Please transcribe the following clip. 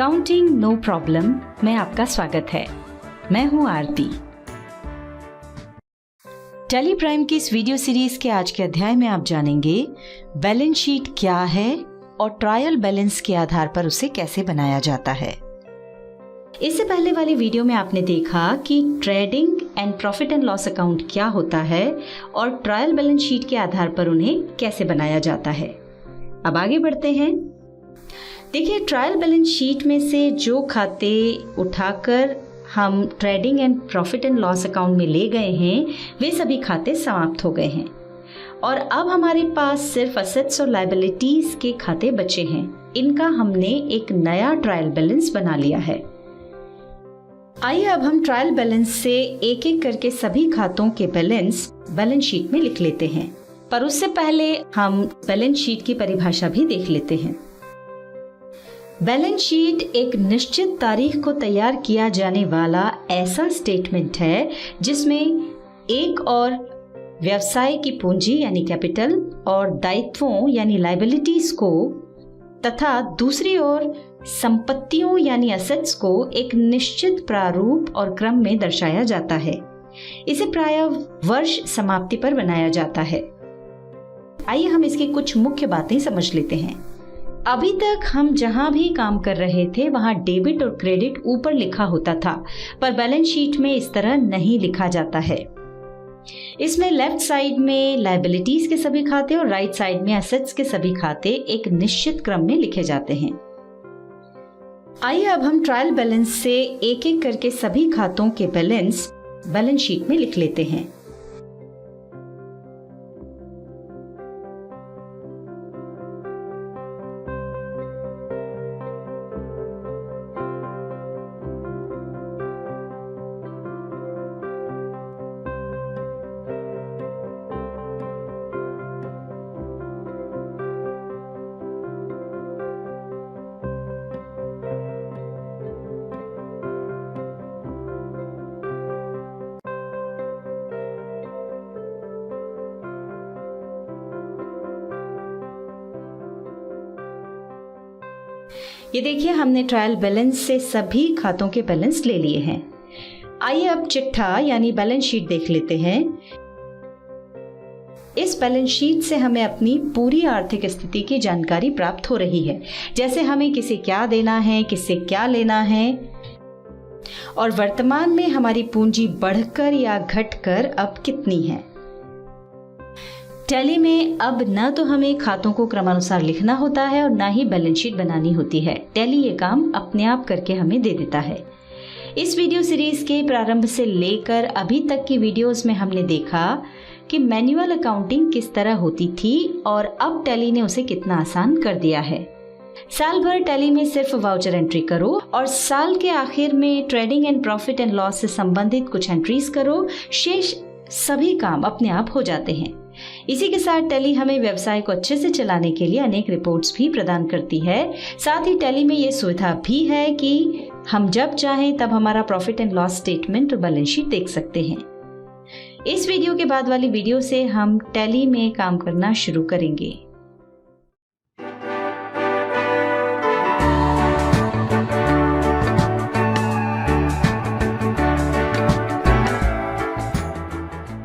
Accounting no problem में आपका स्वागत है। मैं हूं आरती। टैली प्राइम की इस वीडियो सीरीज के आज के अध्याय में आप जानेंगे बैलेंस शीट क्या है और ट्रायल बैलेंस के आधार पर उसे कैसे बनाया जाता है। इससे पहले वाली वीडियो में आपने देखा कि trading and profit and loss account क्या होता है और ट्रायल बैलेंस शीट के आधार पर उन्हें कैसे बनाया जाता है। अब आगे बढ़ते हैं। देखिए, ट्रायल बैलेंस शीट में से जो खाते उठाकर हम trading and profit and loss account में ले गए हैं वे सभी खाते समाप्त हो गए हैं और अब हमारे पास सिर्फ असेट्स और लायबिलिटीज के खाते बचे हैं। इनका हमने एक नया ट्रायल बैलेंस बना लिया है। आइए अब हम ट्रायल बैलेंस से एक एक करके सभी खातों के बैलेंस शीट में लिख लेते हैं, पर उससे पहले हम बैलेंस शीट की परिभाषा भी देख लेते हैं। बैलेंस शीट एक निश्चित तारीख को तैयार किया जाने वाला ऐसा स्टेटमेंट है जिसमें एक और व्यवसाय की पूंजी यानी कैपिटल और दायित्वों यानी लायबिलिटीज को तथा दूसरी ओर संपत्तियों यानी एसेट्स को एक निश्चित प्रारूप और क्रम में दर्शाया जाता है। इसे प्रायः वर्ष समाप्ति पर बनाया जाता है। आइए हम इसकी कुछ मुख्य बातें समझ लेते हैं। अभी तक हम जहां भी काम कर रहे थे वहां डेबिट और क्रेडिट ऊपर लिखा होता था, पर बैलेंस शीट में इस तरह नहीं लिखा जाता है। इसमें लेफ्ट साइड में लायबिलिटीज के सभी खाते और राइट साइड में एसेट्स के सभी खाते एक निश्चित क्रम में लिखे जाते हैं। आइए अब हम ट्रायल बैलेंस से एक एक करके सभी खातों के बैलेंस शीट में लिख लेते हैं। ये देखिए, हमने ट्रायल बैलेंस से सभी खातों के बैलेंस ले लिए हैं। आइए अब चिट्ठा यानी बैलेंस शीट देख लेते हैं। इस बैलेंस शीट से हमें अपनी पूरी आर्थिक स्थिति की जानकारी प्राप्त हो रही है, जैसे हमें किसे क्या देना है, किससे क्या लेना है और वर्तमान में हमारी पूंजी बढ़कर या घटकर अब कितनी है। टैली में अब न तो हमें खातों को क्रमानुसार लिखना होता है और न ही बैलेंस शीट बनानी होती है। टैली ये काम अपने आप करके हमें दे देता है। इस वीडियो सीरीज के प्रारंभ से लेकर अभी तक की वीडियोस में हमने देखा कि मैन्युअल अकाउंटिंग किस तरह होती थी और अब टैली ने उसे कितना आसान कर दिया है। साल भर टैली में सिर्फ वाउचर एंट्री करो और साल के आखिर में trading and profit and loss से संबंधित कुछ एंट्रीज करो। शेष सभी काम अपने आप हो जाते हैं। इसी के साथ टैली हमें व्यवसाय को अच्छे से चलाने के लिए अनेक रिपोर्ट्स भी प्रदान करती है। साथ ही टैली में ये सुविधा भी है कि हम जब चाहें तब हमारा प्रॉफिट एंड लॉस स्टेटमेंट और बैलेंस शीट देख सकते हैं। इस वीडियो के बाद वाली वीडियो से हम टैली में काम करना शुरू करेंगे।